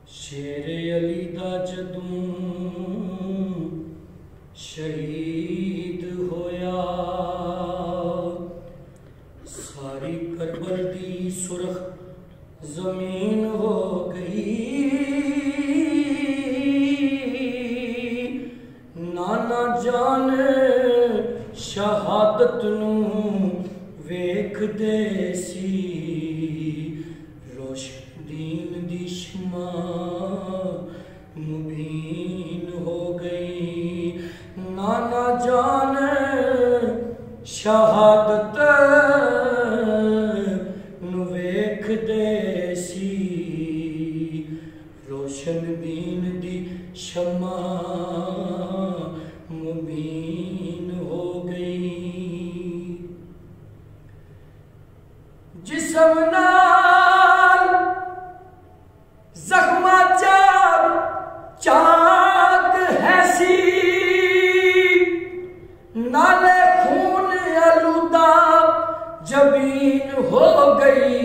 शेरे अली दा जदूं शहीद होया, सारी करबल दी सुरख जमीन हो गई। नाना जान शहादत नूं वेखदे सी, रोशदीन दी शमा मुबीन हो गई। नाना जान शहादत नूं वेखदे सी, रोशनदीन दी शमा मुबीन हो गई। जिस्म नाल जख्मा चाक है सी, नाले खून आलूदा जबीन हो गई।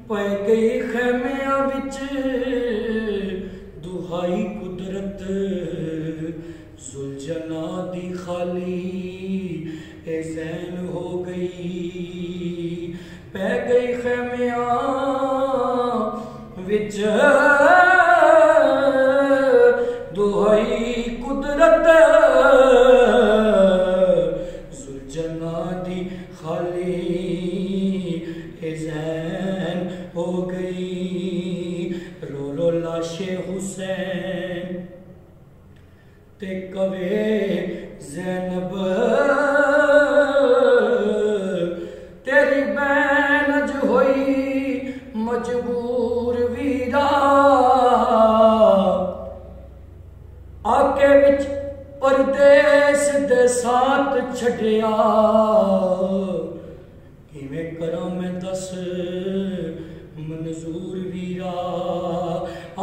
पै गई खैमिया विच दुहाई कुदरत, जुलजना दी खाली ए ज़ैन हो गई। पै गई खैमिया विच दुहाई कुदरत, जुलजना दी खाली ए ज़ैन हो गई। रो रो लाशे हुसैन ते कवे ज़ैनब, तेरी बैन अज होई मजबूर वीरा। आके विच परदेस दे साथ छड़िया, किवें करां मैं दस मंजूर वीरा।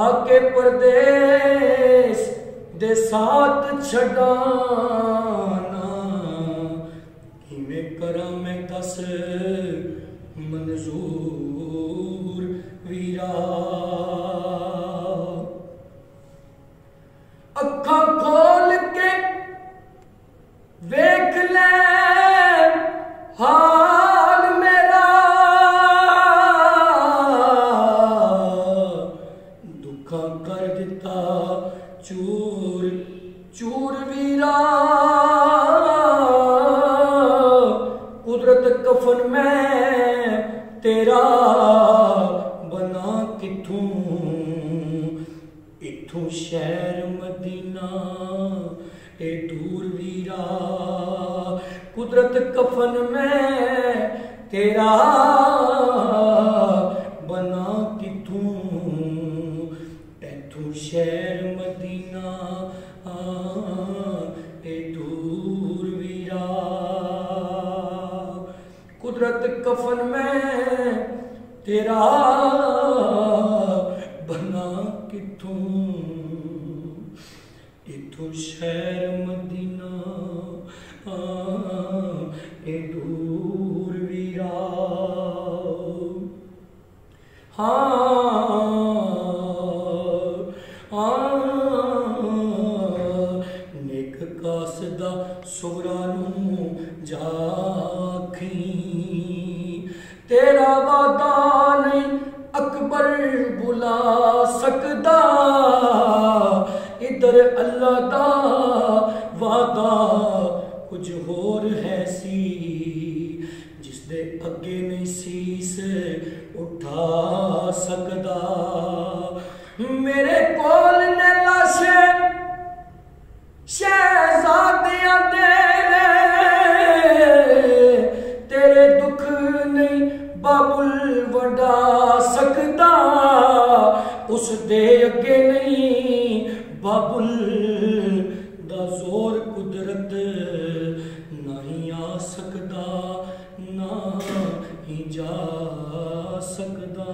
आके परदेस दे साथ छड़ाना, किवें करां मैं दस मंजूर वीरा। अखां खोल के वेख ले हाल मेरा, दुखां कर दिता चूर चूर वीरा। कुदरत कफन में तेरा बना किथूं, इथूं शहर मदीना ए दूर वीरा। कुदरत कफन में तेरा बना किथूं, इथूं शहर मदीना ए दूर वीरा। कुदरत कफन में तेरा बना किथूं, इथूं शहर मदीना ए दूर वीरा। नेक कासदा सोरा नूं जाखी, तेरा वादा नहीं अकबर बुला सकदा। इधर अल्लाह दा वादा कुछ होर है सी, जिसदे अगे नहीं सीस उठा सकदा। मेरे कोल ने लाशे शहजादियां दे, तेरे दुख नहीं बाबुल वडा सकदा। उस दे अगे नहीं बाबुल दा जोर कुदरत नहीं आ सकदा, ना ही जा सकदा।